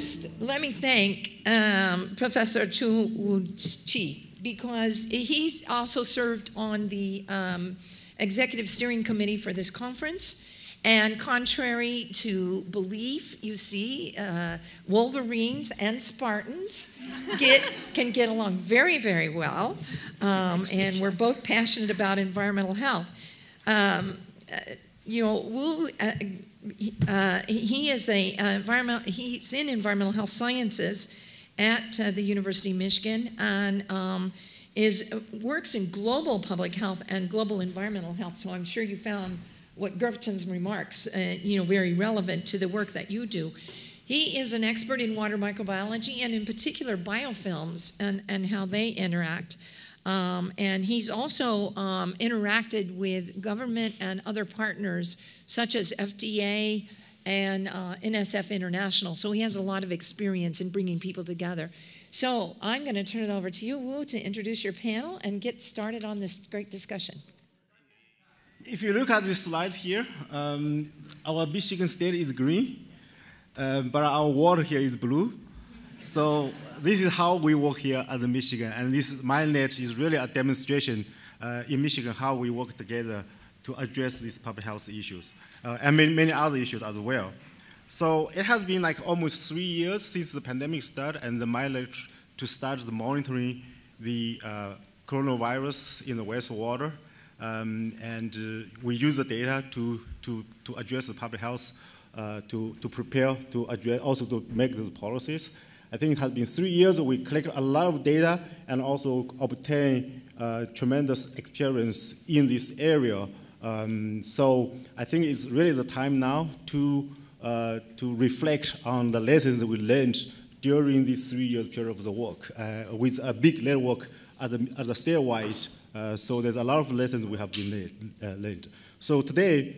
First, let me thank Professor Chu Chi, because he's also served on the executive steering committee for this conference. And contrary to belief, you see, Wolverines and Spartans can get along very, very well. And we're both passionate about environmental health. You know, Wu, he's in environmental health sciences at the University of Michigan, and works in global public health and global environmental health. So I'm sure you found what Gertjen's remarks, very relevant to the work that you do. He is an expert in water microbiology, and in particular biofilms and how they interact. And he's also interacted with government and other partners such as FDA and NSF International. So he has a lot of experience in bringing people together. So I'm going to turn it over to you, Wu, to introduce your panel and get started on this great discussion. If you look at this slide here, our Michigan state is green, but our water here is blue. So this is how we work here at the Michigan, and this MindNet is really a demonstration in Michigan how we work together to address these public health issues and many other issues as well. So it has been like almost 3 years since the pandemic started, and the MindNet to start the monitoring the coronavirus in the wastewater. We use the data to address the public health, to prepare, to address, also to make these policies. I think it has been 3 years. We collected a lot of data and also obtained tremendous experience in this area. So I think it's really the time now to reflect on the lessons we learned during this 3 years period of the work with a big network as a statewide. So there's a lot of lessons we have been learned. So today,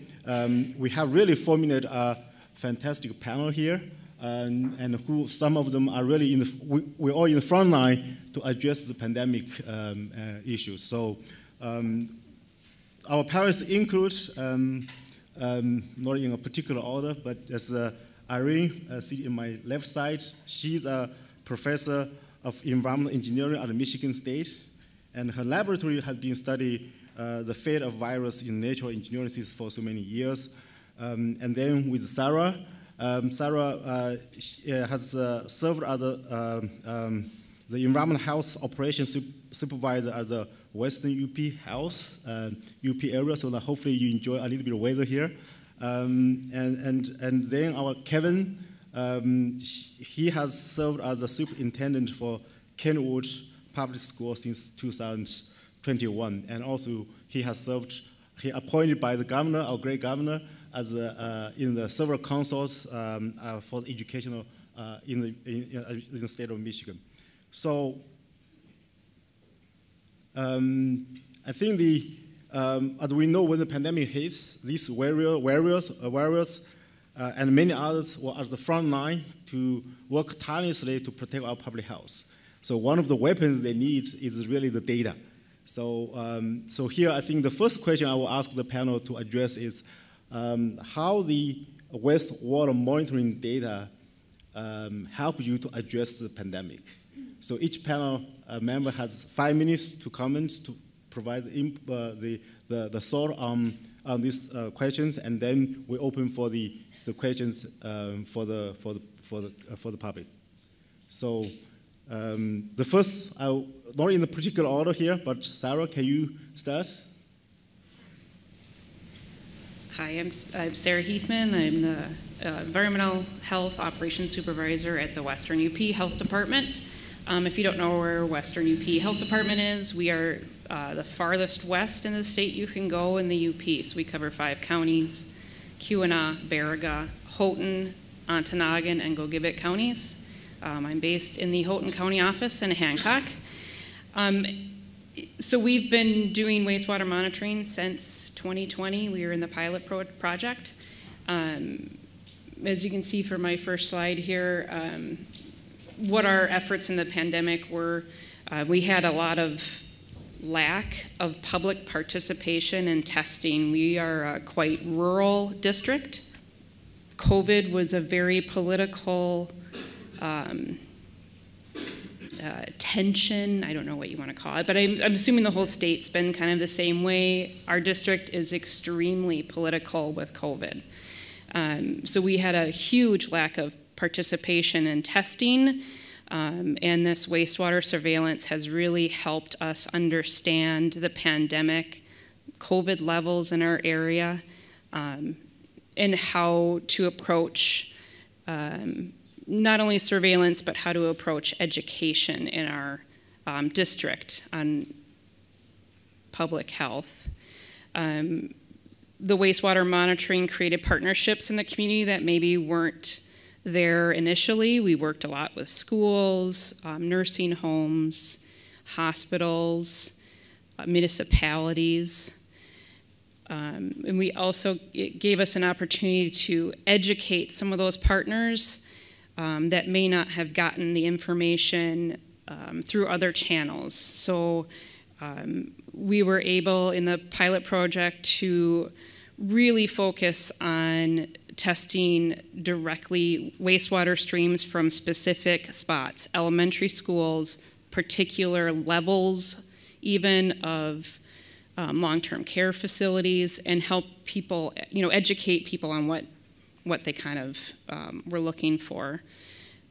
we have really formulated a fantastic panel here, and who some of them are really we're all in the front line to address the pandemic issues. So our panelists include, not in a particular order, but as Irene, sitting in my left side, she's a professor of environmental engineering at Michigan State. And her laboratory has been studying the fate of virus in natural engineering for so many years. And then with Sarah, Sarah has served as the environmental health operations supervisor at the Western UP Health, UP area, so that hopefully you enjoy a little bit of weather here. And then our Kevin, he has served as a superintendent for Kenwood Public School since 2021, and also he appointed by the governor, our great governor, as in the several councils for the educational in the state of Michigan. So I think as we know, when the pandemic hits, these warriors and many others were at the front line to work tirelessly to protect our public health. So one of the weapons they need is really the data. So here I think the first question I will ask the panel to address is how the wastewater monitoring data help you to address the pandemic. So each panel member has 5 minutes to comment, to provide the thought on these questions, and then we open for the questions for the public. So. The first, not in the particular order here, but Sarah, can you start? Hi, I'm Sarah Heathman. I'm the Environmental Health Operations Supervisor at the Western UP Health Department. If you don't know where Western UP Health Department is, we are the farthest west in the state you can go in the UP. So we cover 5 counties: Keweenaw, Baraga, Houghton, Ontonagon, and Gogebic counties. I'm based in the Houghton County office in Hancock. So we've been doing wastewater monitoring since 2020. We were in the pilot project. As you can see from my first slide here, what our efforts in the pandemic were, we had a lot of lack of public participation in testing. We are a quite rural district. COVID was a very political tension, I don't know what you want to call it, but I'm assuming the whole state's been kind of the same way. Our district is extremely political with COVID. So we had a huge lack of participation in testing, and this wastewater surveillance has really helped us understand the pandemic, COVID levels in our area, and how to approach not only surveillance, but how to approach education in our district on public health. The wastewater monitoring created partnerships in the community that maybe weren't there initially. We worked a lot with schools, nursing homes, hospitals, municipalities. And it gave us an opportunity to educate some of those partners that may not have gotten the information through other channels. So we were able in the pilot project to really focus on testing directly wastewater streams from specific spots, elementary schools, particular levels even of long-term care facilities, and help people, educate people on what they kind of were looking for.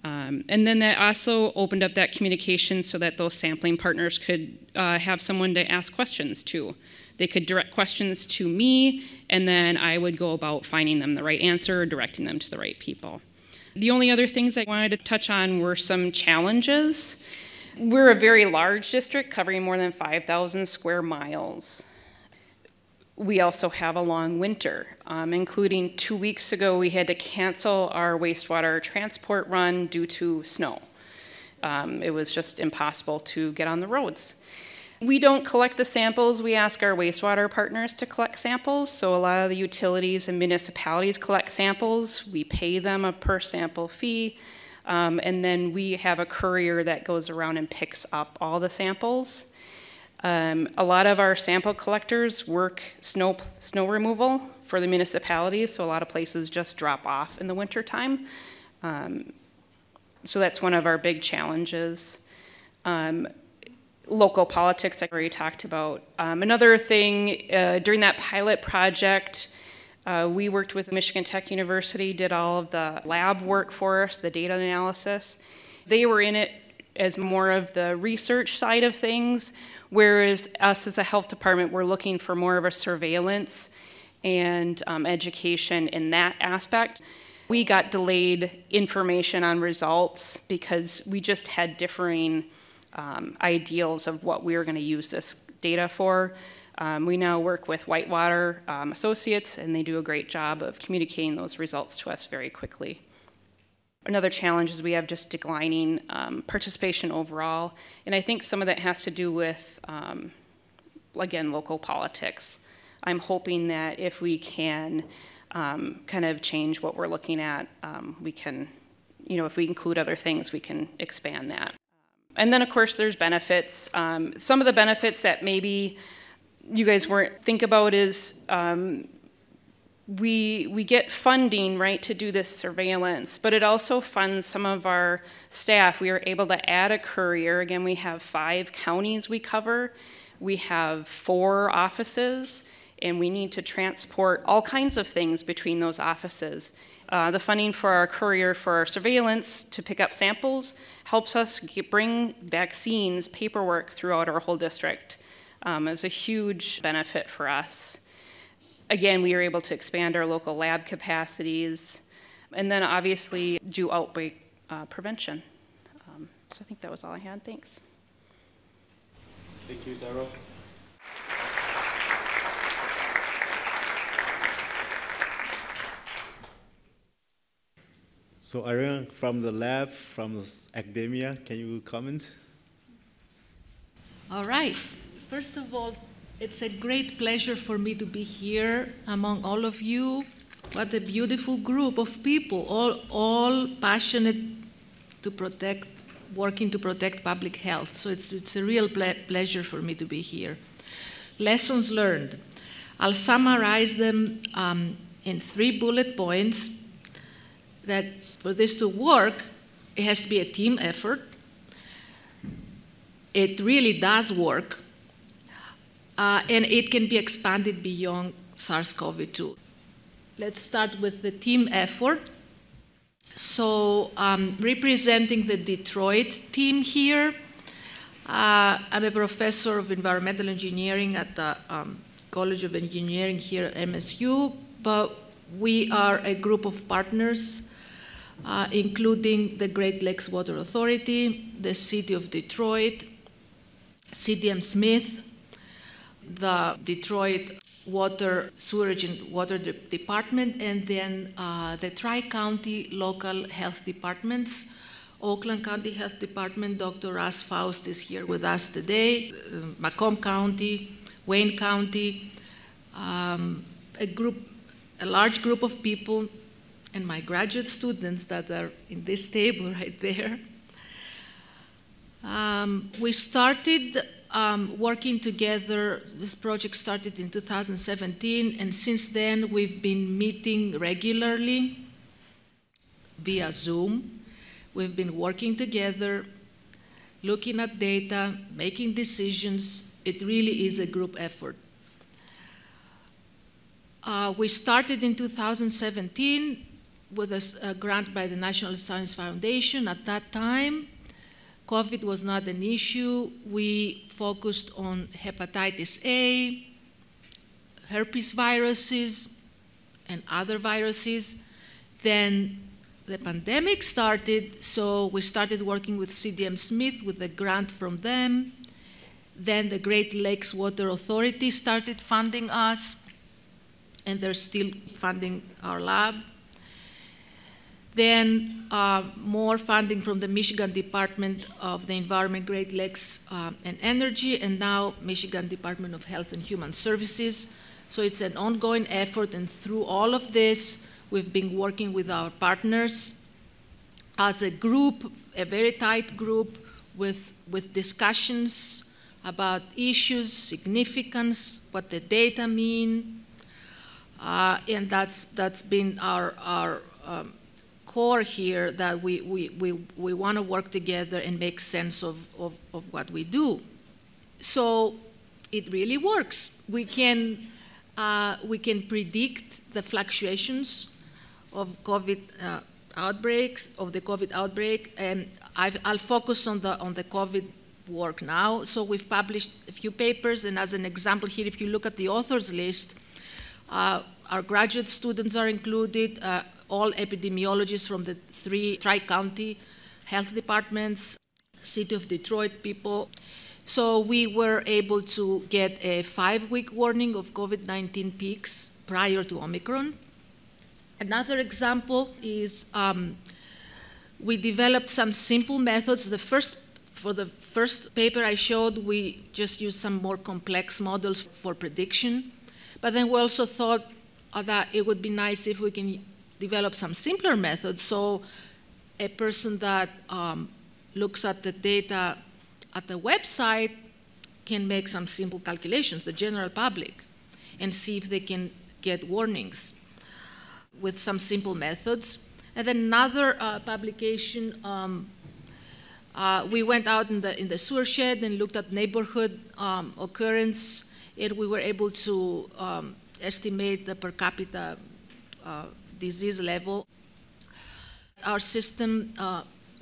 And then that also opened up that communication so that those sampling partners could have someone to ask questions to. They could direct questions to me, and then I would go about finding them the right answer or directing them to the right people. The only other things I wanted to touch on were some challenges. We're a very large district covering more than 5,000 square miles. We also have a long winter, including 2 weeks ago we had to cancel our wastewater transport run due to snow. It was just impossible to get on the roads. We don't collect the samples. We ask our wastewater partners to collect samples. So a lot of the utilities and municipalities collect samples. We pay them a per sample fee. And then we have a courier that goes around and picks up all the samples. A lot of our sample collectors work snow removal for the municipalities, so a lot of places just drop off in the wintertime. So that's one of our big challenges. Local politics, I already talked about. Another thing, during that pilot project, we worked with Michigan Tech University, did all of the lab work for us, the data analysis. They were in it as more of the research side of things, whereas us as a health department, we're looking for more of a surveillance and education in that aspect. We got delayed information on results because we just had differing ideals of what we were going to use this data for. We now work with Whitewater Associates, and they do a great job of communicating those results to us very quickly. Another challenge is we have just declining participation overall, and I think some of that has to do with, again, local politics. I'm hoping that if we can kind of change what we're looking at, we can, if we include other things, we can expand that. And then, of course, there's benefits. Some of the benefits that maybe you guys think about is we get funding, right, to do this surveillance, but it also funds some of our staff. We are able to add a courier. Again, we have 5 counties we cover. We have 4 offices, and we need to transport all kinds of things between those offices. The funding for our courier for our surveillance to pick up samples helps us bring vaccines, paperwork throughout our whole district. It's a huge benefit for us. Again, we are able to expand our local lab capacities, and then obviously do outbreak prevention. So I think that was all I had. Thanks. Thank you, Sarah. So Ariane, from the lab, from the academia, can you comment? All right. First of all, it's a great pleasure for me to be here among all of you. What a beautiful group of people, all passionate to protect, working to protect public health. So it's a real pleasure for me to be here. Lessons learned. I'll summarize them in 3 bullet points that for this to work, It has to be a team effort. It really does work. And it can be expanded beyond SARS-CoV-2. Let's start with the team effort. So representing the Detroit team here, I'm a professor of environmental engineering at the College of Engineering here at MSU, but we are a group of partners, including the Great Lakes Water Authority, the City of Detroit, CDM Smith, the Detroit Water, Sewerage and Water Department, and then the Tri-County local health departments. Oakland County Health Department, Dr. Russ Faust is here with us today, Macomb County, Wayne County, a large group of people, and my graduate students that are in this table right there. We started working together. This project started in 2017, and since then we've been meeting regularly via Zoom. We've been working together, looking at data, making decisions. It really is a group effort. We started in 2017 with a grant by the National Science Foundation. At that time, COVID was not an issue. We focused on hepatitis A, herpes viruses, and other viruses. Then the pandemic started, so we started working with CDM Smith with a grant from them. Then the Great Lakes Water Authority started funding us, and they're still funding our lab. Then more funding from the Michigan Department of the Environment, Great Lakes and Energy, and now Michigan Department of Health and Human Services. So it's an ongoing effort, and through all of this, we've been working with our partners as a group, a very tight group with discussions about issues, significance, what the data mean, and that's been our core here, that we want to work together and make sense of what we do. So it really works. We can predict the fluctuations of COVID outbreaks, of the COVID outbreak, and I'll focus on the COVID work now. So we've published a few papers, and as an example here, if you look at the authors list, our graduate students are included, all epidemiologists from the 3 Tri-County health departments, City of Detroit people. So we were able to get a 5-week warning of COVID-19 peaks prior to Omicron. Another example is we developed some simple methods. For the first paper I showed, we just used some more complex models for prediction. But then we also thought that it would be nice if we can develop some simpler methods, so a person that looks at the data at the website can make some simple calculations, the general public, and see if they can get warnings with some simple methods. And then another publication, we went out in the sewer shed and looked at neighborhood occurrence, and we were able to estimate the per capita disease level. Our system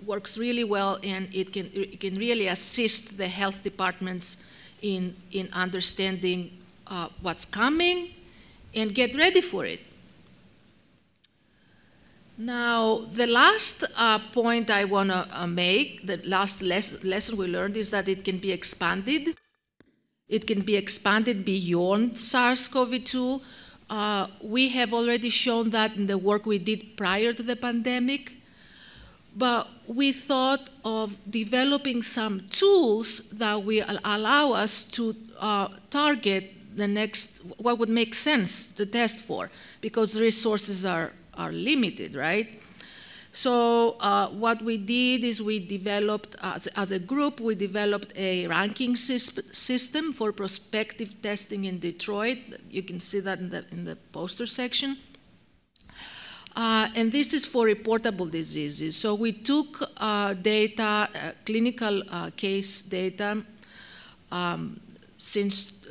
works really well, and it can really assist the health departments in understanding what's coming and get ready for it. Now, the last point I want to make, the last lesson we learned, is that it can be expanded. It can be expanded beyond SARS-CoV-2. We have already shown that in the work we did prior to the pandemic, but we thought of developing some tools that will allow us to target the next, what would make sense to test for, because resources are limited, right? So what we did is we developed, as a group, we developed a ranking system for prospective testing in Detroit. You can see that in the poster section. And this is for reportable diseases. So we took data, clinical case data,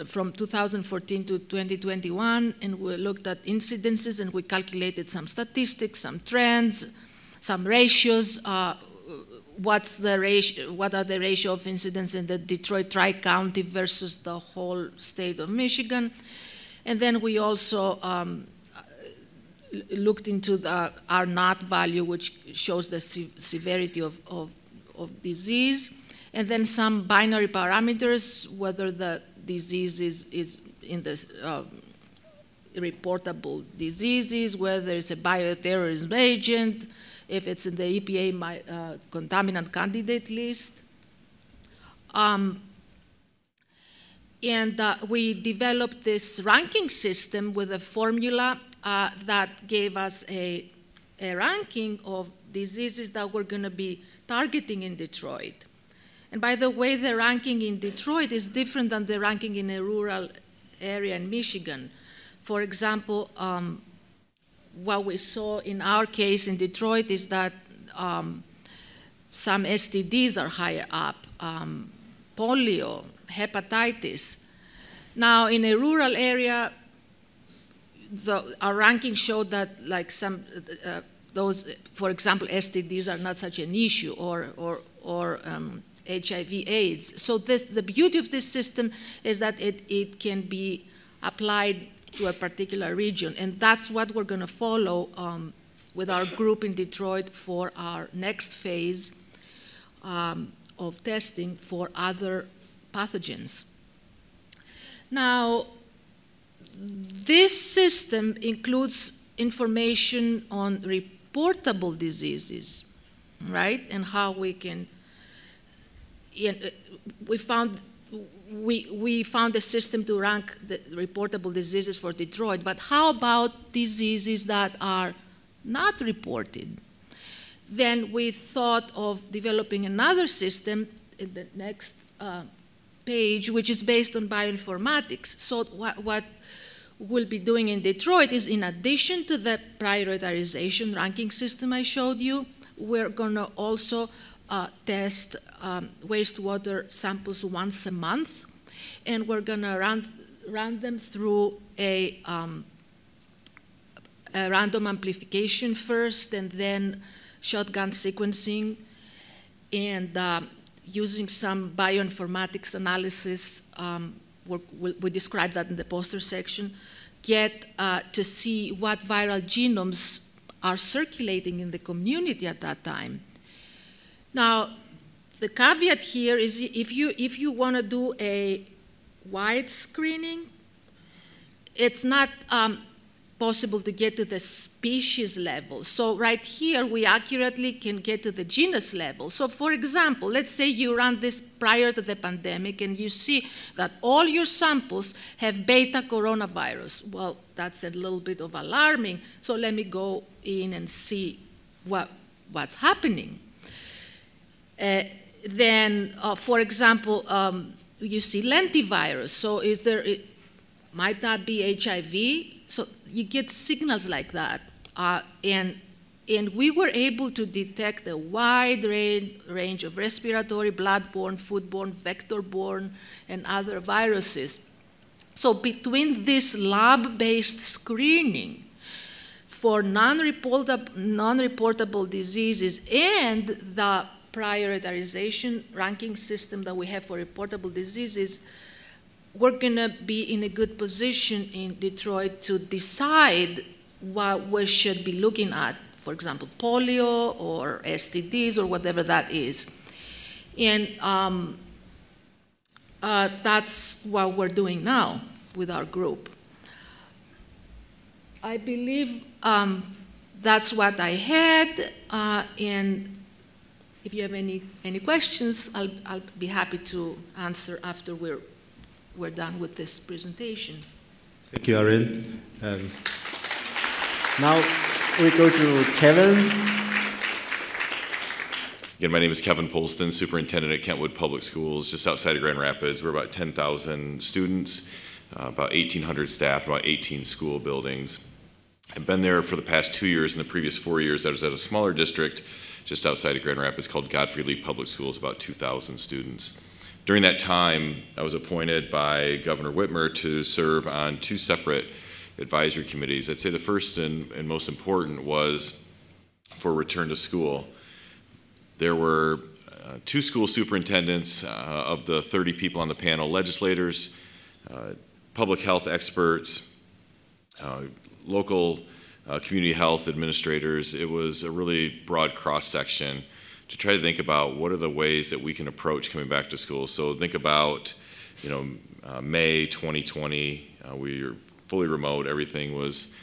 from 2014 to 2021, and we looked at incidences, and we calculated some statistics, some trends, some ratios. What are the ratio of incidents in the Detroit Tri-County versus the whole state of Michigan? And then we also looked into the R0 value, which shows the severity of disease, and then some binary parameters, whether the disease is in the reportable diseases, whether it's a bioterrorism agent, if it's in the EPA contaminant candidate list. We developed this ranking system with a formula that gave us a ranking of diseases that we're going to be targeting in Detroit. And by the way, the ranking in Detroit is different than the ranking in a rural area in Michigan. For example, what we saw in our case in Detroit is that some STDs are higher up, polio, hepatitis. Now, in a rural area, our ranking showed that like those, for example, STDs are not such an issue, or HIV/AIDS. So the beauty of this system is that it can be applied to a particular region, and that's what we're going to follow with our group in Detroit for our next phase of testing for other pathogens. Now, this system includes information on reportable diseases, right? And how we can, we found a system to rank the reportable diseases for Detroit, but how about diseases that are not reported? Then we thought of developing another system in the next page, which is based on bioinformatics. So what we'll be doing in Detroit is, in addition to the prioritization ranking system I showed you, we're going to also test wastewater samples once a month, and we're going to run them through a random amplification first, and then shotgun sequencing, and using some bioinformatics analysis. We describe that in the poster section, get to see what viral genomes are circulating in the community at that time. Now, the caveat here is if you want to do a wide screening, it's not possible to get to the species level. So right here, we accurately can get to the genus level. So for example, let's say you run this prior to the pandemic and you see that all your samples have beta coronavirus. Well, that's a little bit of alarming. So let me go in and see what's happening. Then, for example, you see lentivirus. So might that be HIV? So you get signals like that. And we were able to detect a wide range of respiratory, bloodborne, foodborne, vector-borne, and other viruses. So between this lab-based screening for non-reportable diseases and the prioritization ranking system that we have for reportable diseases, we're going to be in a good position in Detroit to decide what we should be looking at, for example, polio or STDs or whatever that is. And that's what we're doing now with our group. I believe that's what I had, and if you have any questions, I'll be happy to answer after we're done with this presentation. Thank you, Erin. Now we go to Kevin. Again, my name is Kevin Polston, superintendent at Kentwood Public Schools, just outside of Grand Rapids. We're about 10,000 students, about 1,800 staff, about 18 school buildings. I've been there for the past 2 years. In the previous 4 years, I was at a smaller district just outside of Grand Rapids called Godfrey Lee Public Schools, about 2,000 students. During that time, I was appointed by Governor Whitmer to serve on 2 separate advisory committees. I'd say the first and most important was for return to school. There were 2 school superintendents of the 30 people on the panel, legislators, public health experts, local community health administrators. It was a really broad cross-section to try to think about what are the ways that we can approach coming back to school. So think about, May 2020, we were fully remote. Everything was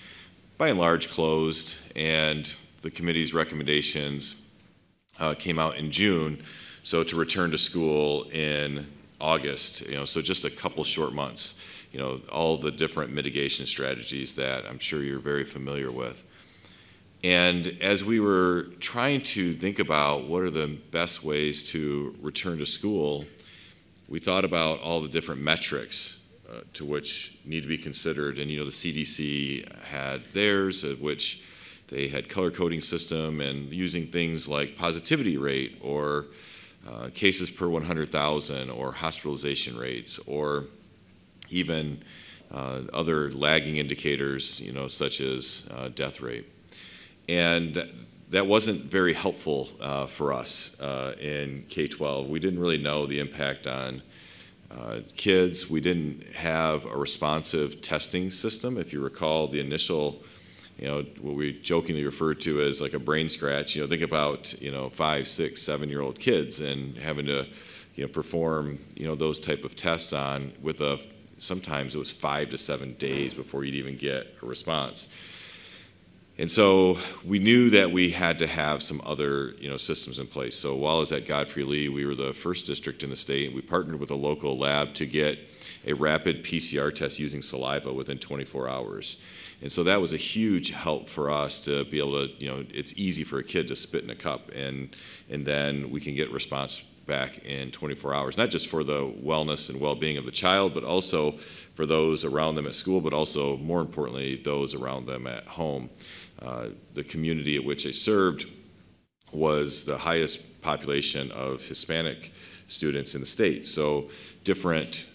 by and large closed, and the committee's recommendations came out in June. So to return to school in August, so just a couple short months. All the different mitigation strategies that I'm sure you're very familiar with. And as we were trying to think about what are the best ways to return to school, we thought about all the different metrics to which need to be considered. And the CDC had theirs, of which they had color coding system, and using things like positivity rate or cases per 100,000 or hospitalization rates, or even other lagging indicators, such as death rate. And that wasn't very helpful for us in K-12. We didn't really know the impact on kids. We didn't have a responsive testing system. If you recall the initial, what we jokingly referred to as like a brain scratch, think about, 5, 6, 7-year-old kids and having to, perform, those type of tests on with sometimes it was 5 to 7 days before you'd even get a response. And so we knew that we had to have some other, systems in place. So while I was at Godfrey Lee, we were the first district in the state, and we partnered with a local lab to get a rapid PCR test using saliva within 24 hours. And so that was a huge help for us to be able to, it's easy for a kid to spit in a cup, and then we can get response back in 24 hours, not just for the wellness and well-being of the child, but also for those around them at school, but also, more importantly, those around them at home. The community at which they served was the highest population of Hispanic students in the state. So different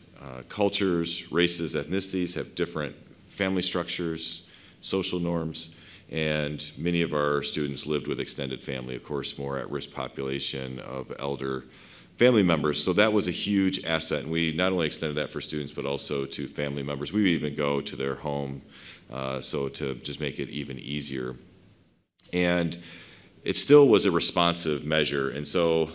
cultures, races, ethnicities have different family structures, social norms, and many of our students lived with extended family, of course, more at-risk population of elder family members. So that was a huge asset, and we not only extended that for students, but also to family members. We would even go to their home, so to just make it even easier. And it still was a responsive measure. And so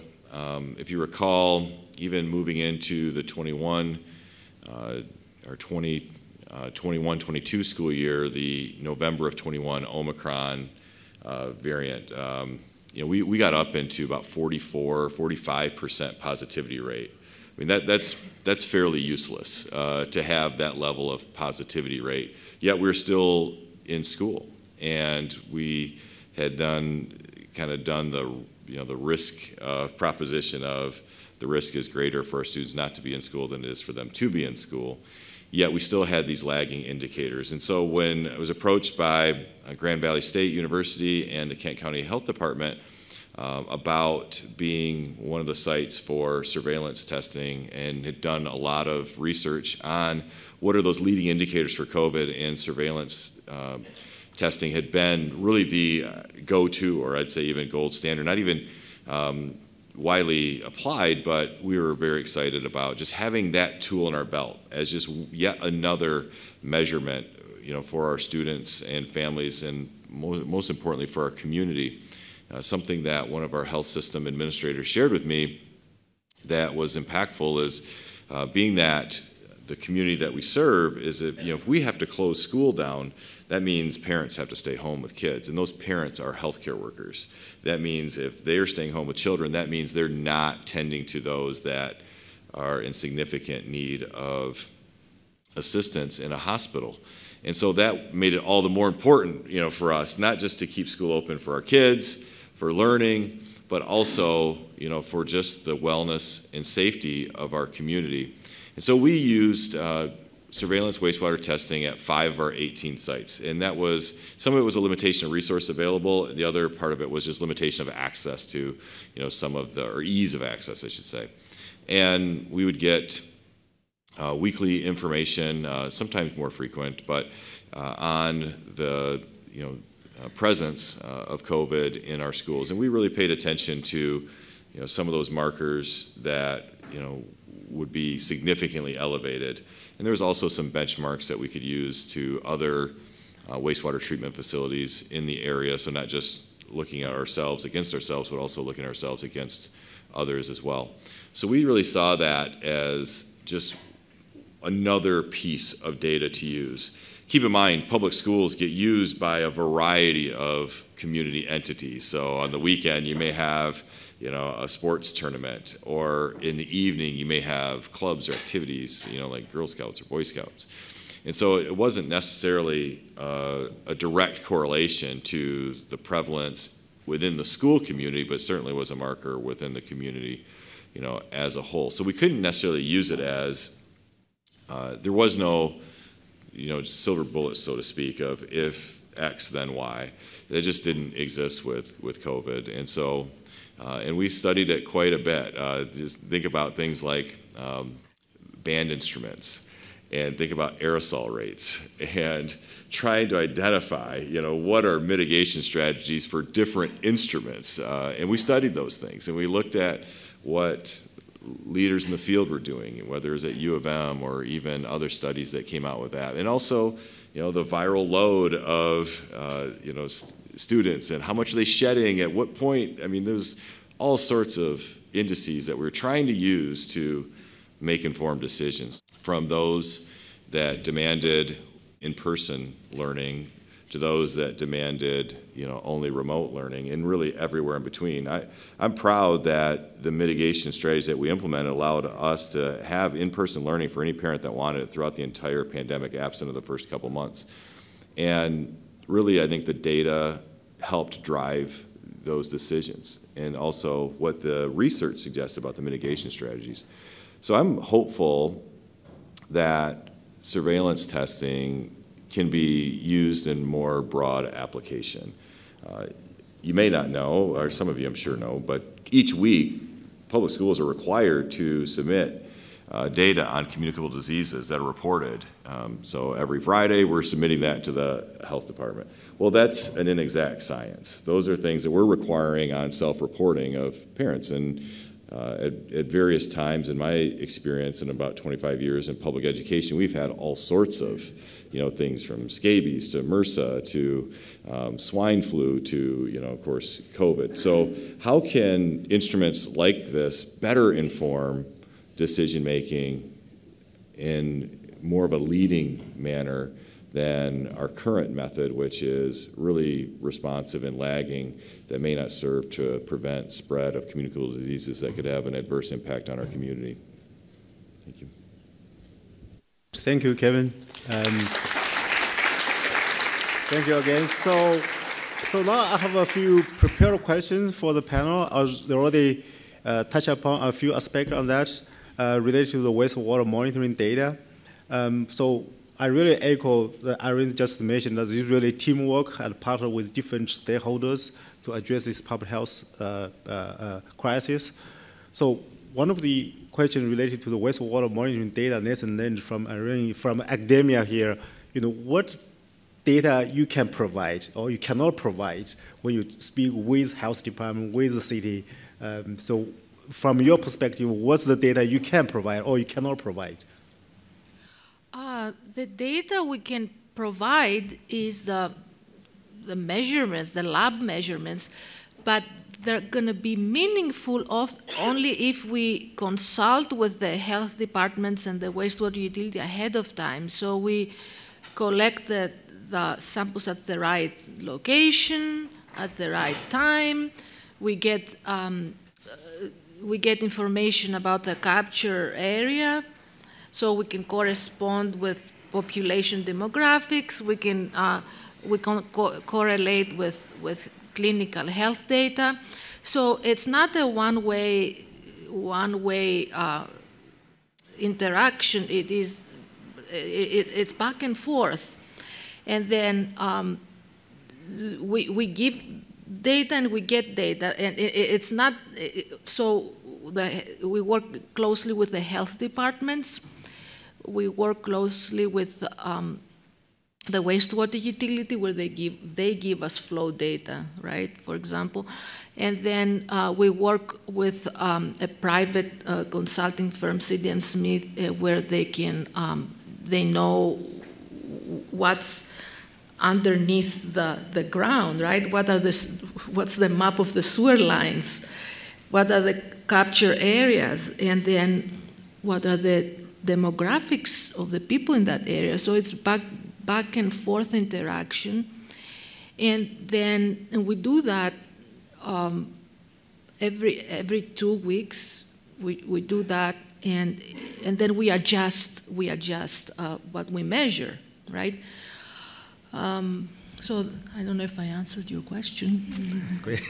if you recall, even moving into the 21-22 school year, the November of 21 Omicron variant, we got up into about 45% positivity rate. I mean, that's fairly useless to have that level of positivity rate. Yet we're still in school, and we had done the risk proposition of the risk is greater for our students not to be in school than it is for them to be in school. Yet we still had these lagging indicators. And so when I was approached by Grand Valley State University and the Kent County Health Department about being one of the sites for surveillance testing, and had done a lot of research on what are those leading indicators for COVID, and surveillance testing had been really the go-to, or I'd say even gold standard, not even widely applied, but we were very excited about just having that tool in our belt as just yet another measurement, for our students and families, and most importantly for our community. Something that one of our health system administrators shared with me that was impactful is being that the community that we serve is if we have to close school down, that means parents have to stay home with kids, and those parents are healthcare workers. That means if they're staying home with children, that means they're not tending to those that are in significant need of assistance in a hospital. And so that made it all the more important, for us, not just to keep school open for our kids, for learning, but also, for just the wellness and safety of our community. And so we used surveillance wastewater testing at 5 of our 18 sites. And that was, some of it was a limitation of resource available. The other part of it was just limitation of access to, some of the, or ease of access, I should say. And we would get weekly information, sometimes more frequent, but on the, presence of COVID in our schools. And we really paid attention to, some of those markers that, would be significantly elevated. And there was also some benchmarks that we could use to other wastewater treatment facilities in the area, so not just looking at ourselves against ourselves, but also looking at ourselves against others as well. So we really saw that as just another piece of data to use. Keep in mind, public schools get used by a variety of community entities. So on the weekend, you may have a sports tournament, or in the evening you may have clubs or activities, like Girl Scouts or Boy Scouts. And so it wasn't necessarily a direct correlation to the prevalence within the school community, but certainly was a marker within the community, as a whole. So we couldn't necessarily use it as, there was no, silver bullet, so to speak, of if X, then Y. That just didn't exist with COVID. And so, and we studied it quite a bit. Just think about things like band instruments, and think about aerosol rates, and trying to identify, what are mitigation strategies for different instruments. And we studied those things, and we looked at what leaders in the field were doing, whether it was at U of M or even other studies that came out with that. And also, the viral load of, students, and how much are they shedding at what point. I mean, there's all sorts of indices that we're trying to use to make informed decisions, from those that demanded in-person learning to those that demanded, only remote learning, and really everywhere in between. I'm proud that the mitigation strategies that we implemented allowed us to have in-person learning for any parent that wanted it throughout the entire pandemic, absent of the first couple months. And really, I think the data helped drive those decisions, and also what the research suggests about the mitigation strategies. So I'm hopeful that surveillance testing can be used in more broad application. You may not know, or some of you I'm sure know, but each week public schools are required to submit data on communicable diseases that are reported. So every Friday we're submitting that to the health department. Well, that's an inexact science. Those are things that we're requiring on self-reporting of parents. And at various times in my experience in about 25 years in public education, we've had all sorts of things from scabies to MRSA to swine flu to, of course, COVID. So how can instruments like this better inform decision-making in more of a leading manner than our current method, which is really responsive and lagging, that may not serve to prevent spread of communicable diseases that could have an adverse impact on our community. Thank you. Thank you, Kevin. Thank you again. So now I have a few prepared questions for the panel. I already touched upon a few aspects on that related to the wastewater monitoring data. So I really echo what Irene just mentioned, that it's really teamwork and partner with different stakeholders to address this public health crisis. So one of the questions related to the wastewater monitoring data lesson learned from Irene, from academia here, what data you can provide or you cannot provide when you speak with health department, with the city. So from your perspective, what's the data you can provide or you cannot provide? The data we can provide is the measurements, the lab measurements, but they're going to be meaningful only if we consult with the health departments and the wastewater utility ahead of time. So we collect the samples at the right location, at the right time. We get information about the capture area, so we can correspond with population demographics. We can correlate with clinical health data. So it's not a one-way interaction. It is it's back and forth. And then we give data and we get data, and it's not, so we work closely with the health departments. We work closely with the wastewater utility, where they give us flow data, right, for example. And then we work with a private consulting firm, C.D.M. Smith, where they know what's underneath the ground, right? What's the map of the sewer lines? What are the capture areas? And then what are the demographics of the people in that area? So it's back and forth interaction. And we do that every 2 weeks. We do that, and then we adjust what we measure, right? So I don't know if I answered your question. That's great.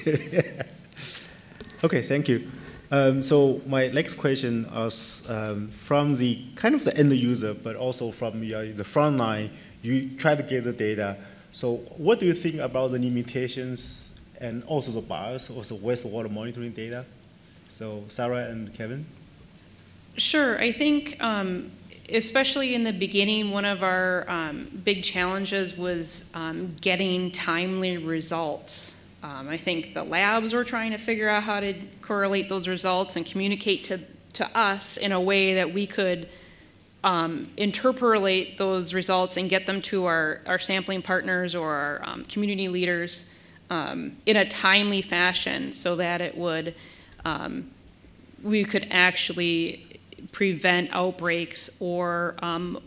Okay, thank you. So my next question is from the kind of the end user, but also from the front line. You try to get the data. So what do you think about the limitations and also the bias of the wastewater monitoring data? So Sarah and Kevin? Sure. I think especially in the beginning, one of our big challenges was getting timely results. I think the labs were trying to figure out how to correlate those results and communicate to us in a way that we could interpolate those results and get them to our sampling partners or our community leaders in a timely fashion, so that it would we could actually prevent outbreaks or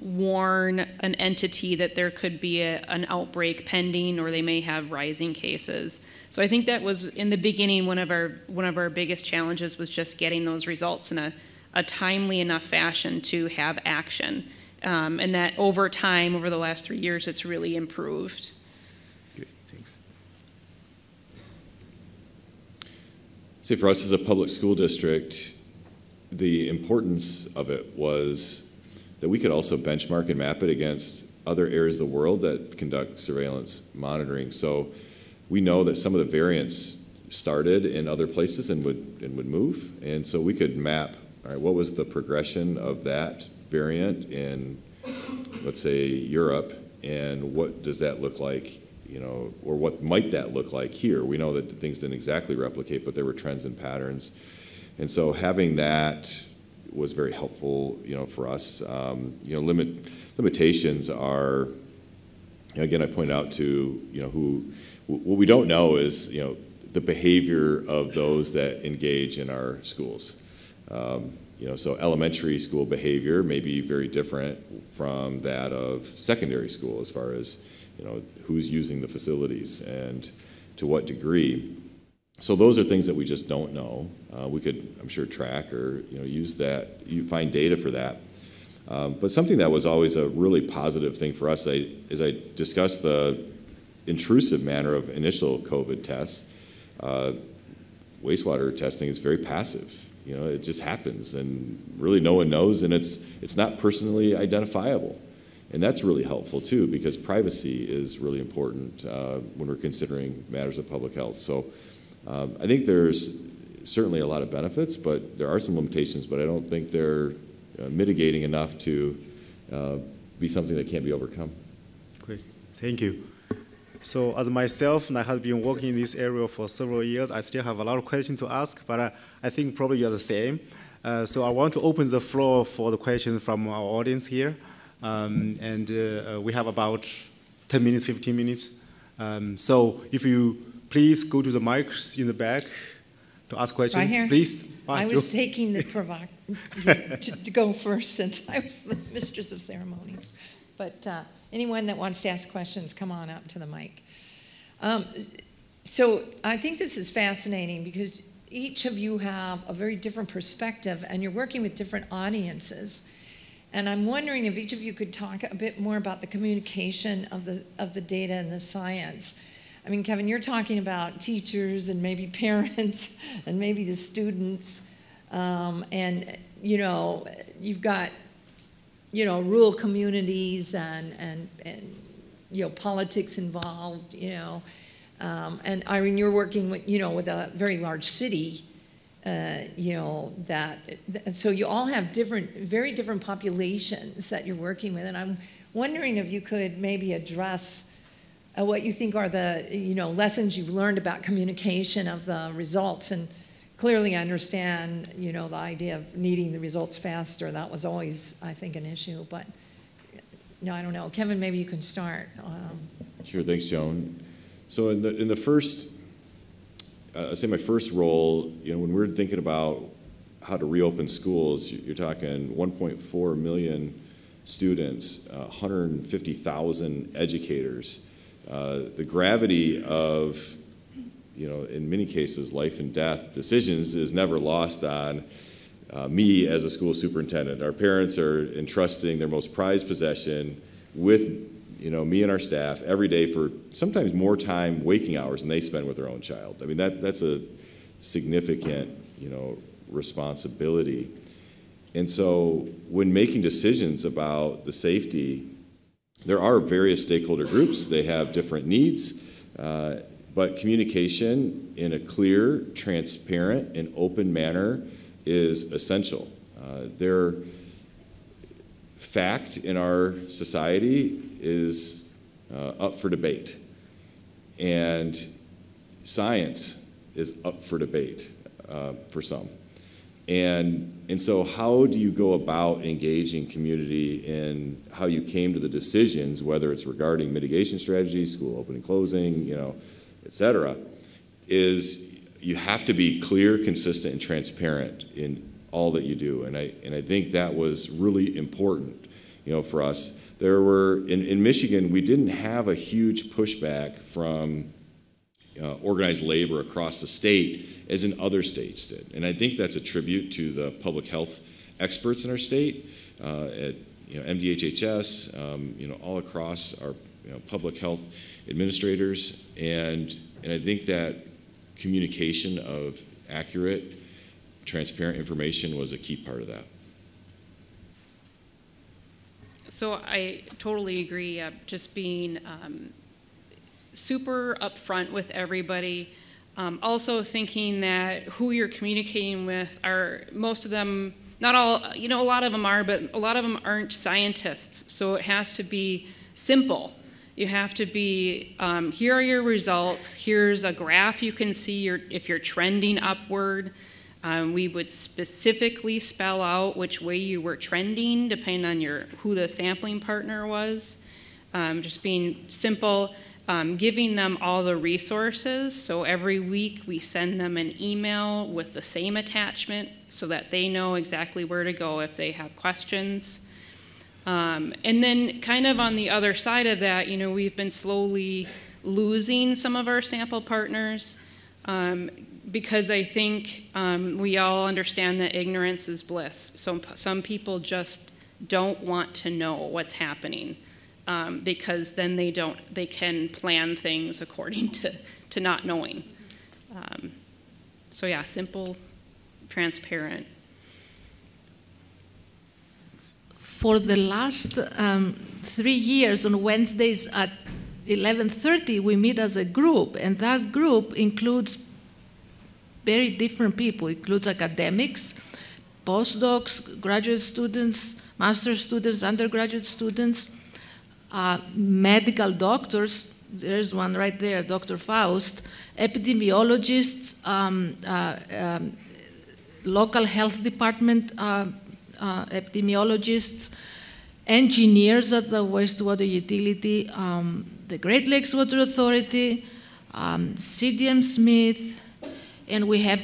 warn an entity that there could be an outbreak pending, or they may have rising cases. So I think that was in the beginning one of our biggest challenges, was just getting those results in a timely enough fashion to have action, and that over time, over the last 3 years, it's really improved. Good, thanks. See, for us as a public school district, the importance of it was that we could also benchmark and map it against other areas of the world that conduct surveillance monitoring. So we know that some of the variants started in other places and would move, and so we could map, all right, what was the progression of that variant in, let's say, Europe, and what does that look like, or what might that look like here? We know that things didn't exactly replicate, but there were trends and patterns. And so having that was very helpful, for us. Limitations are, again, I point out to, what we don't know is, the behavior of those that engage in our schools. So elementary school behavior may be very different from that of secondary school, as far as, who's using the facilities and to what degree. So those are things that we just don't know. We could, I'm sure, track or use that. You find data for that. But something that was always a really positive thing for us, as I discussed the intrusive manner of initial COVID tests, wastewater testing is very passive. It just happens, and really no one knows, and it's not personally identifiable. And that's really helpful too, because privacy is really important when we're considering matters of public health. So I think there's certainly a lot of benefits, but there are some limitations, but I don't think they're mitigating enough to be something that can't be overcome. Great, thank you. So as myself, I have been working in this area for several years. I still have a lot of questions to ask, but I think probably you're the same. So I want to open the floor for the questions from our audience here. We have about 10 minutes, 15 minutes. So if you please go to the mics in the back to ask questions, right here. Please. I was taking the to go first, since I was the mistress of ceremonies. But anyone that wants to ask questions, come on up to the mic. So I think this is fascinating, because each of you have a very different perspective, and you're working with different audiences. And I'm wondering if each of you could talk a bit more about the communication of the data and the science. I mean, Kevin, you're talking about teachers and maybe parents and maybe the students, and you've got rural communities and politics involved, and Irene, you're working with, with a very large city, and so you all have very different populations that you're working with, and I'm wondering if you could maybe address what you think are the, lessons you've learned about communication of the results. And clearly I understand, the idea of needing the results faster. That was always, I think, an issue. But, I don't know. Kevin, maybe you can start. Sure, thanks, Joan. So in the first, I'd say my first role, when we're thinking about how to reopen schools, you're talking 1.4 million students, 150,000 educators. The gravity of, in many cases, life and death decisions is never lost on me as a school superintendent. Our parents are entrusting their most prized possession with, me and our staff every day for sometimes more time waking hours than they spend with their own child. I mean, that's a significant, responsibility. And so when making decisions about the safety, there are various stakeholder groups. They have different needs, but communication in a clear, transparent, and open manner is essential. Their fact in our society is up for debate, and science is up for debate for some. And so how do you go about engaging community in how you came to the decisions, whether it's regarding mitigation strategies, school opening, closing, et cetera, is you have to be clear, consistent, and transparent in all that you do. And I think that was really important, for us. There were, in Michigan, we didn't have a huge pushback from organized labor across the state as in other states did. And I think that's a tribute to the public health experts in our state, at MDHHS, all across our public health administrators. And I think that communication of accurate, transparent information was a key part of that. So I totally agree. Just being super upfront with everybody. Also thinking that who you're communicating with are, most of them, not all, a lot of them are, but a lot of them aren't scientists. So it has to be simple. You have to be, here are your results. Here's a graph you can see if you're trending upward. We would specifically spell out which way you were trending depending on who the sampling partner was. Just being simple. Giving them all the resources. So every week we send them an email with the same attachment so that they know exactly where to go if they have questions. And then kind of on the other side of that, we've been slowly losing some of our sample partners because I think we all understand that ignorance is bliss. So some people just don't want to know what's happening. Because then they can plan things according to not knowing. So yeah, simple, transparent. For the last 3 years on Wednesdays at 11:30, we meet as a group, and that group includes very different people. It includes academics, postdocs, graduate students, master's students, undergraduate students, medical doctors, there's one right there, Dr. Faust, epidemiologists, local health department epidemiologists, engineers at the wastewater utility, the Great Lakes Water Authority, CDM Smith, and we have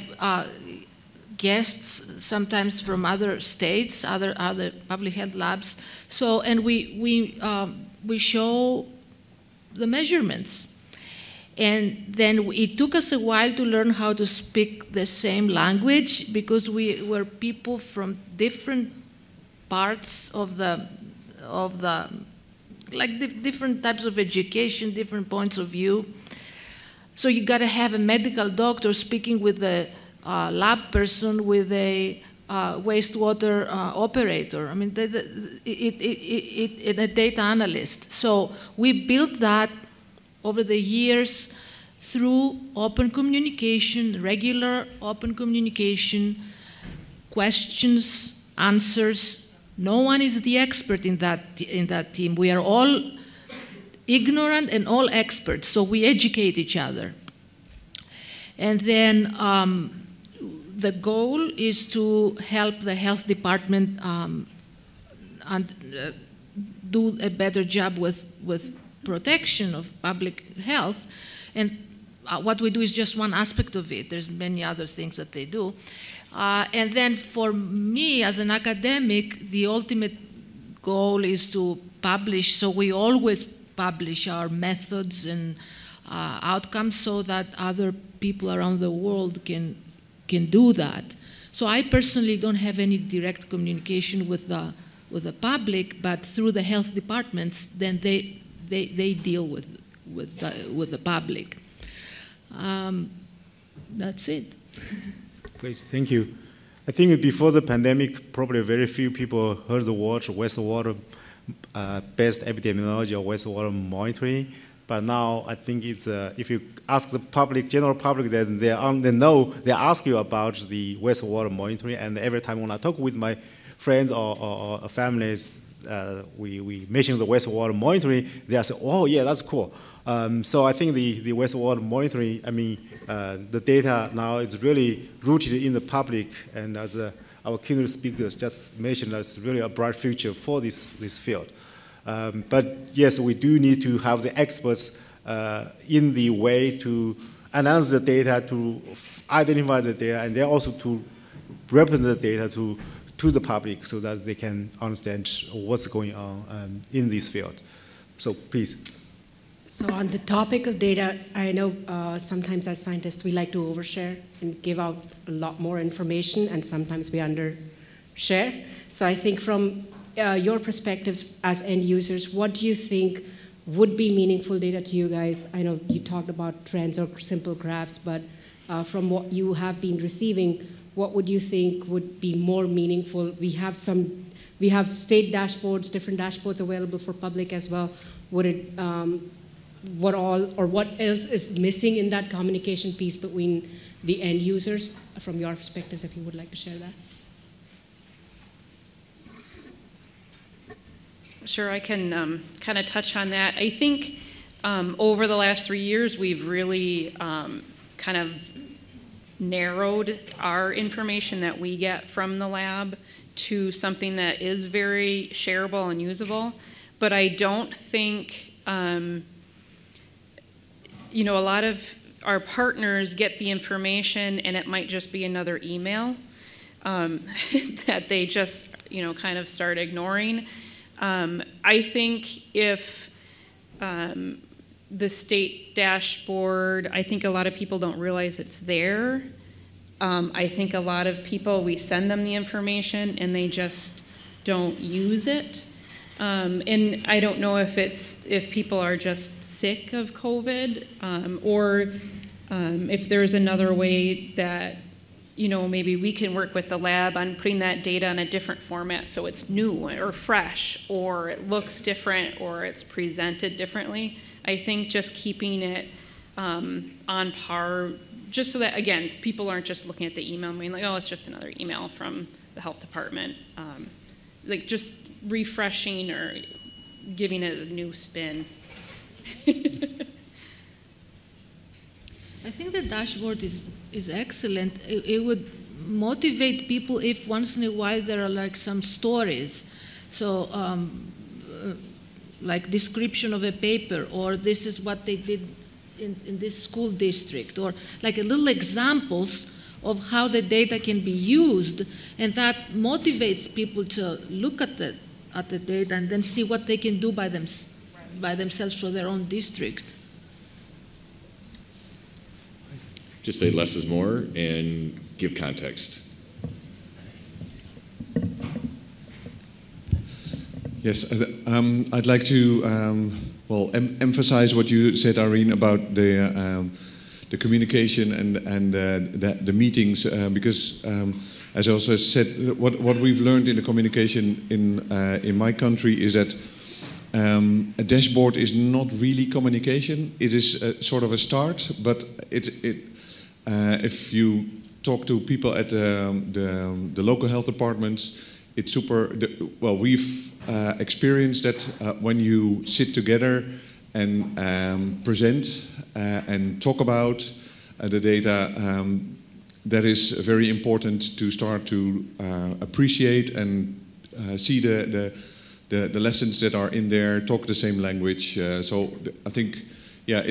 guests sometimes from other states, other public health labs. So, and we show the measurements. And then it took us a while to learn how to speak the same language because we were people from different parts of different types of education, different points of view. So you got to have a medical doctor speaking with a lab person, with a wastewater operator. I mean, a data analyst. So we built that over the years through open communication, regular open communication, questions, answers. No one is the expert in that team. We are all ignorant and all experts, so we educate each other. And then the goal is to help the health department do a better job with protection of public health. And what we do is just one aspect of it. There's many other things that they do. And then for me, as an academic, the ultimate goal is to publish. So we always publish our methods and outcomes so that other people around the world can do that. So I personally don't have any direct communication with the public, but through the health departments, then they deal with the public. That's it. Great, thank you. I think before the pandemic, probably very few people heard the word wastewater based epidemiology or wastewater monitoring. But now I think it's if you ask the public, general public, then they know, they ask you about the wastewater monitoring. And every time when I talk with my friends or families, we mention the wastewater monitoring, they say, oh yeah, that's cool. So I think the wastewater monitoring, I mean, the data now is really rooted in the public, and as our keynote speakers just mentioned, that's really a bright future for this field. But yes, we do need to have the experts in the way to analyze the data, to identify the data, and then also to represent the data to the public so that they can understand what's going on in this field. So please. So on the topic of data, I know sometimes as scientists we like to overshare and give out a lot more information, and sometimes we undershare. So I think from your perspectives as end users, what do you think would be meaningful data to you guys? I know you talked about trends or simple graphs, but from what you have been receiving, what would you think would be more meaningful? We have state dashboards, different dashboards available for public as well. Would it what else is missing in that communication piece between the end users, from your perspectives, if you would like to share that? Sure, I can kind of touch on that. I think over the last 3 years, we've really kind of narrowed our information that we get from the lab to something that is very shareable and usable. But I don't think, you know, a lot of our partners get the information and it might just be another email that they just, you know, kind of start ignoring. I think if the state dashboard, I think a lot of people don't realize it's there. I think a lot of people, we send them the information and they just don't use it. And I don't know if people are just sick of COVID or if there's another way that, you know, maybe we can work with the lab on putting that data in a different format so it's new or fresh or it looks different or it's presented differently. I think just keeping it on par, just so that, again, people aren't just looking at the email and being like, oh, it's just another email from the health department. Like just refreshing or giving it a new spin. I think the dashboard is excellent. It would motivate people if once in a while there are like some stories. So like description of a paper, or this is what they did in this school district, or like a little examples of how the data can be used, and that motivates people to look at the data and then see what they can do by themselves for their own district. Just say less is more and give context. Yes, I'd like to emphasize what you said, Irene, about the communication and the meetings, because as I also said, what we've learned in the communication in my country is that a dashboard is not really communication. It is sort of a start, but if you talk to people at the local health departments, it's super. Well, we've experienced that when you sit together and present and talk about the data, that is very important to start to appreciate and see the lessons that are in there, talk the same language. So I think, yeah,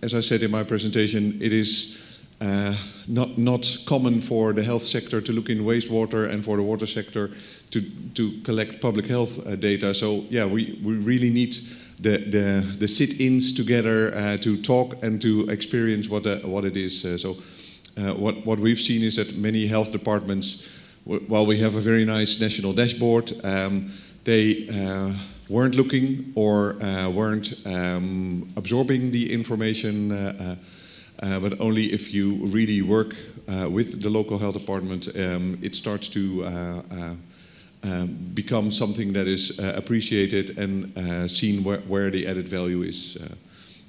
as I said in my presentation, it is not common for the health sector to look in wastewater and for the water sector to collect public health data. So yeah, we really need the sit-ins together to talk and to experience what it is. What we've seen is that many health departments, while we have a very nice national dashboard, they weren't looking or weren't absorbing the information, but only if you really work with the local health department, it starts to become something that is appreciated and seen where the added value is.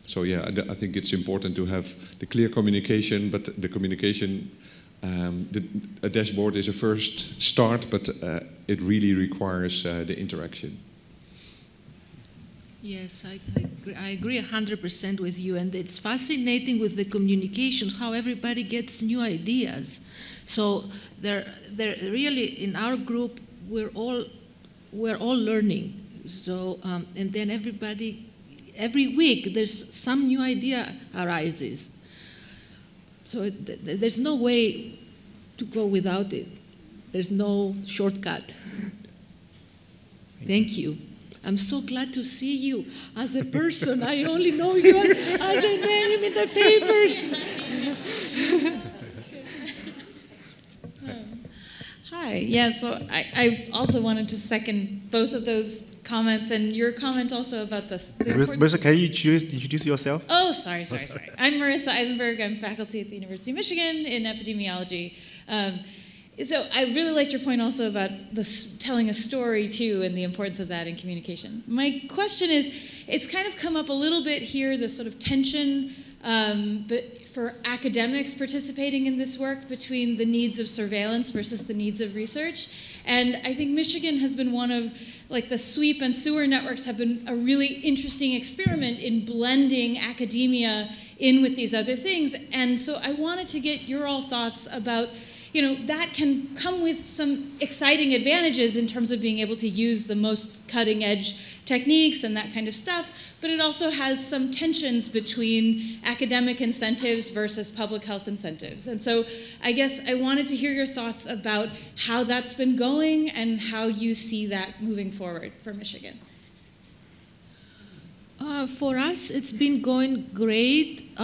So yeah, I think it's important to have the clear communication, but the communication, a dashboard is a first start, but it really requires the interaction. Yes, I agree 100% with you, and it's fascinating with the communications how everybody gets new ideas. So they're really in our group we're all learning. So and then every week there's some new idea arises. So there's no way to go without it. There's no shortcut. Thank you. I'm so glad to see you as a person. I only know you as a name in the papers. Hi. Yeah, so I also wanted to second both of those comments and your comment also about the Marissa, can you introduce yourself? Oh, sorry. I'm Marissa Eisenberg. I'm faculty at the University of Michigan in epidemiology. So I really liked your point also about telling a story too and the importance of that in communication. My question is, it's kind of come up a little bit here, the sort of tension but for academics participating in this work between the needs of surveillance versus the needs of research. And I think Michigan has been one of, like the sweep and sewer networks have been a really interesting experiment in blending academia in with these other things. And so I wanted to get your all thoughts about, you know, that can come with some exciting advantages in terms of being able to use the most cutting edge techniques and that kind of stuff, but it also has some tensions between academic incentives versus public health incentives. And so I guess I wanted to hear your thoughts about how that's been going and how you see that moving forward for Michigan. For us, it's been going great.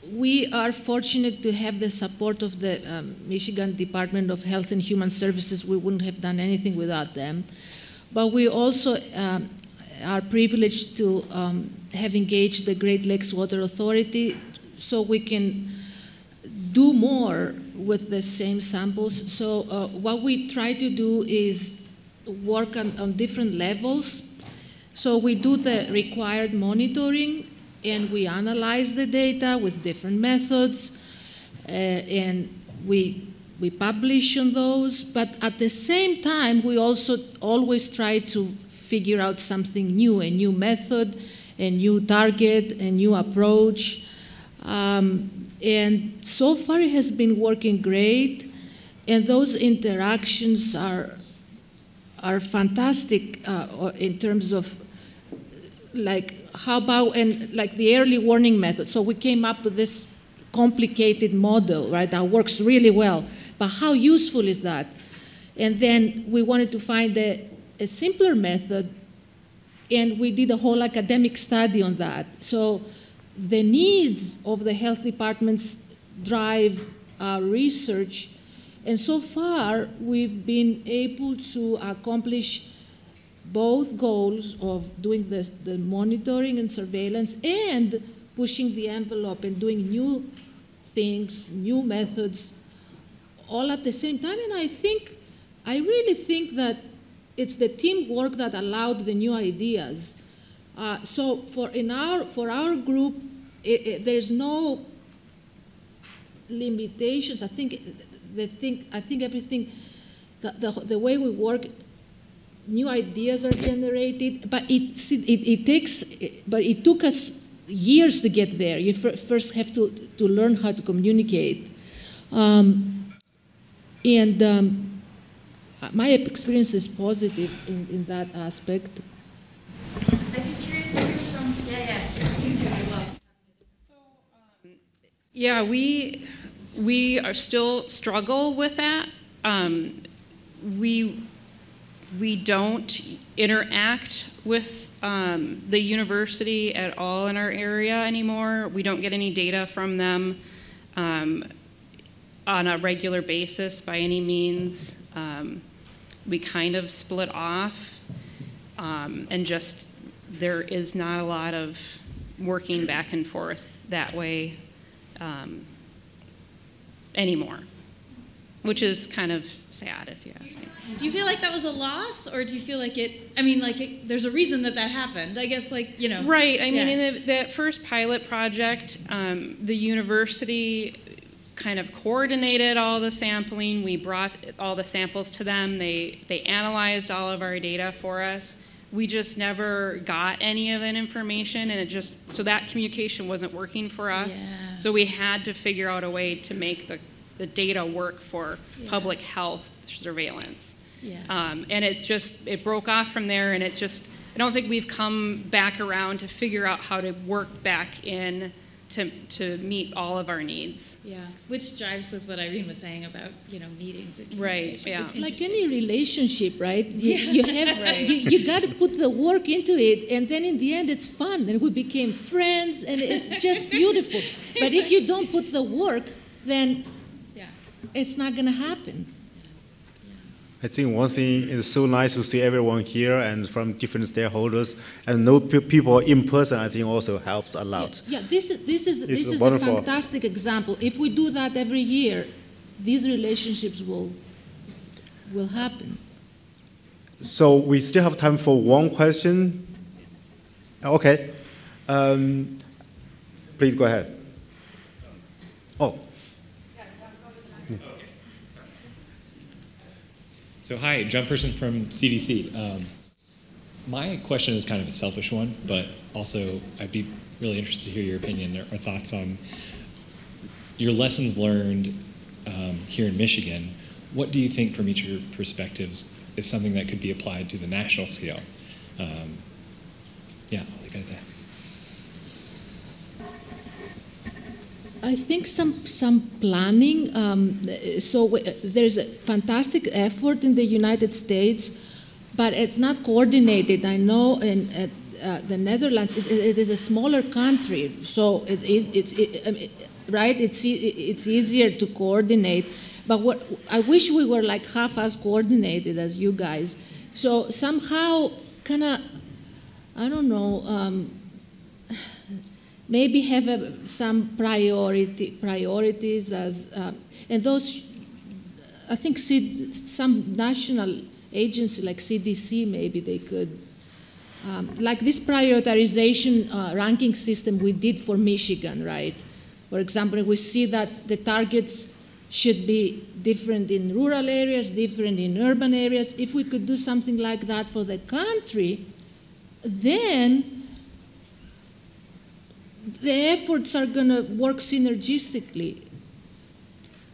We are fortunate to have the support of the Michigan Department of Health and Human Services. We wouldn't have done anything without them. But we also are privileged to have engaged the Great Lakes Water Authority so we can do more with the same samples. So what we try to do is work on different levels. So we do the required monitoring, and we analyze the data with different methods, and we publish on those. But at the same time, we also always try to figure out something new, a new method, a new target, a new approach. And so far it has been working great, and those interactions are fantastic in terms of like how about, and like the early warning method. So we came up with this complicated model, right, that works really well. But how useful is that? And then we wanted to find a simpler method, and we did a whole academic study on that. So the needs of the health departments drive our research, and so far we've been able to accomplish both goals of doing the monitoring and surveillance and pushing the envelope and doing new things, new methods all at the same time. And I really think that it's the teamwork that allowed the new ideas. So for our group, there's no limitations. I think everything, the way we work, new ideas are generated, but it took us years to get there. You first have to learn how to communicate. My experience is positive in that aspect. I'd be curious to hear from, you too, I love. Yeah, we are still struggle with that. We don't interact with the university at all in our area anymore. We don't get any data from them on a regular basis by any means. We kind of split off, and just there is not a lot of working back and forth that way anymore, which is kind of sad if you ask me. Do you feel like that was a loss, or do you feel like there's a reason that happened? I guess, Right. I mean, in that first pilot project, the university kind of coordinated all the sampling. We brought all the samples to them. They analyzed all of our data for us. We just never got any of that information, and so that communication wasn't working for us. Yeah. So we had to figure out a way to make the data work for public health surveillance. Yeah. And it broke off from there, and I don't think we've come back around to figure out how to work back in to meet all of our needs. Yeah, which jives with what Irene was saying about, meetings and Right, communication. yeah. It's like any relationship, right? You got to put the work into it, and then in the end it's fun, and we became friends, and it's just beautiful. But if you don't put the work, then it's not going to happen. I think one thing is so nice to see everyone here and from different stakeholders, and know people in person. I think also helps a lot. Yeah, this is a wonderful. fantastic example. If we do that every year, these relationships will happen. So we still have time for one question. Okay, please go ahead. Oh. So hi, John Person from CDC. My question is kind of a selfish one, but also I'd be really interested to hear your opinion or thoughts on your lessons learned here in Michigan. What do you think from each of your perspectives is something that could be applied to the national scale? I'll leave it at that. I think some planning. There's a fantastic effort in the United States, but it's not coordinated. I know in the Netherlands, it is a smaller country, so it's easier to coordinate. But I wish we were like half as coordinated as you guys. So somehow, kind of, I don't know. Maybe have some priorities as, and those, I think some national agency like CDC, maybe they could, like this prioritization ranking system we did for Michigan, right? For example, we see that the targets should be different in rural areas, different in urban areas. If we could do something like that for the country, then the efforts are going to work synergistically.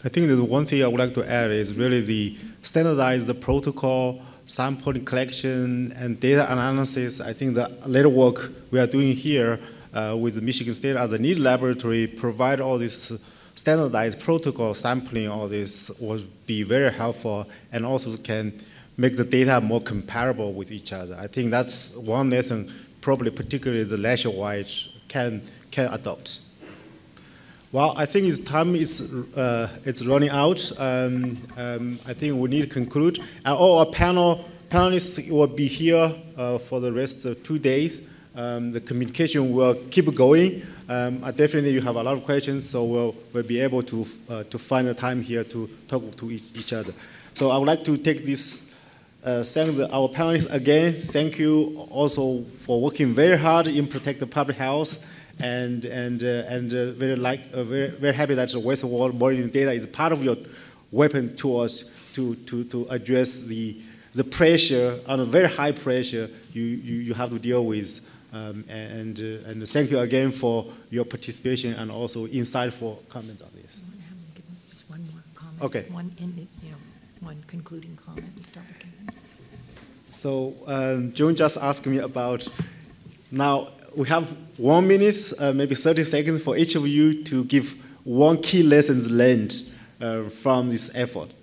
I think the one thing I would like to add is really the standardized protocol, sampling collection, and data analysis. I think the little work we are doing here with Michigan State as a need laboratory provide all this standardized protocol sampling. All this will be very helpful, and also can make the data more comparable with each other. I think that's one lesson, probably particularly the nationwide can adopt. Well, I think it's running out. I think we need to conclude. All our panelists will be here for the rest of 2 days. The communication will keep going. Definitely you have a lot of questions, so we'll be able to find the time here to talk to each other. So I would like to take this, thank our panelists again. Thank you also for working very hard in protect the public health, and very happy that the wastewater monitoring data is part of your weapon towards to address the pressure, on a very high pressure you have to deal with. And thank you again for your participation and also insightful comments on this. Just one more comment. Okay. One concluding comment and start with Kevin. So Joan just asked me about, now we have 1 minute, maybe 30 seconds for each of you to give one key lessons learned from this effort.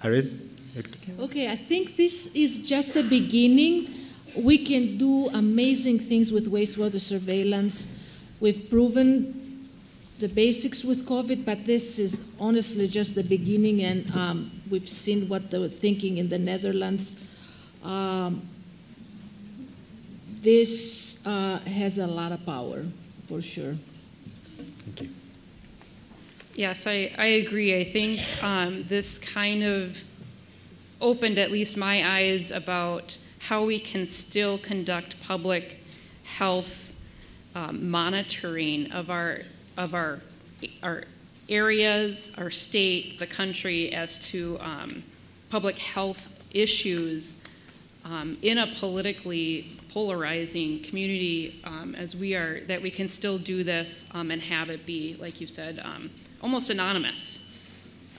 Irene? Okay, I think this is just the beginning. We can do amazing things with wastewater surveillance. We've proven the basics with COVID, but this is honestly just the beginning, and we've seen what they were thinking in the Netherlands. This has a lot of power, for sure. Thank you. Yes, I agree. I think this kind of opened at least my eyes about how we can still conduct public health monitoring of our areas, our state, the country, as to public health issues in a politically polarizing community as we are, that we can still do this and have it be, like you said, almost anonymous,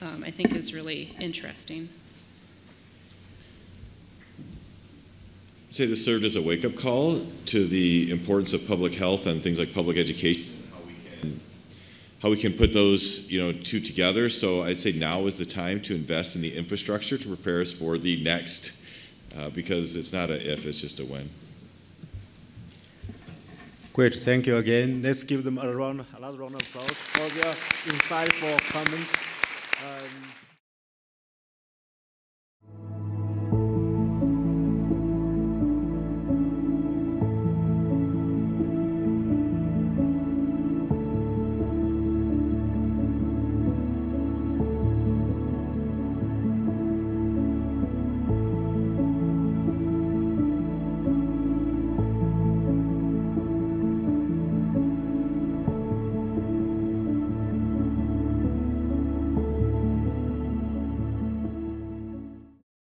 I think is really interesting. I'd say this served as a wake-up call to the importance of public health and things like public education, how we can put those two together. So I'd say now is the time to invest in the infrastructure to prepare us for the next, because it's not a if, it's just a when. Great, thank you again. Let's give them another round of applause for their insightful comments.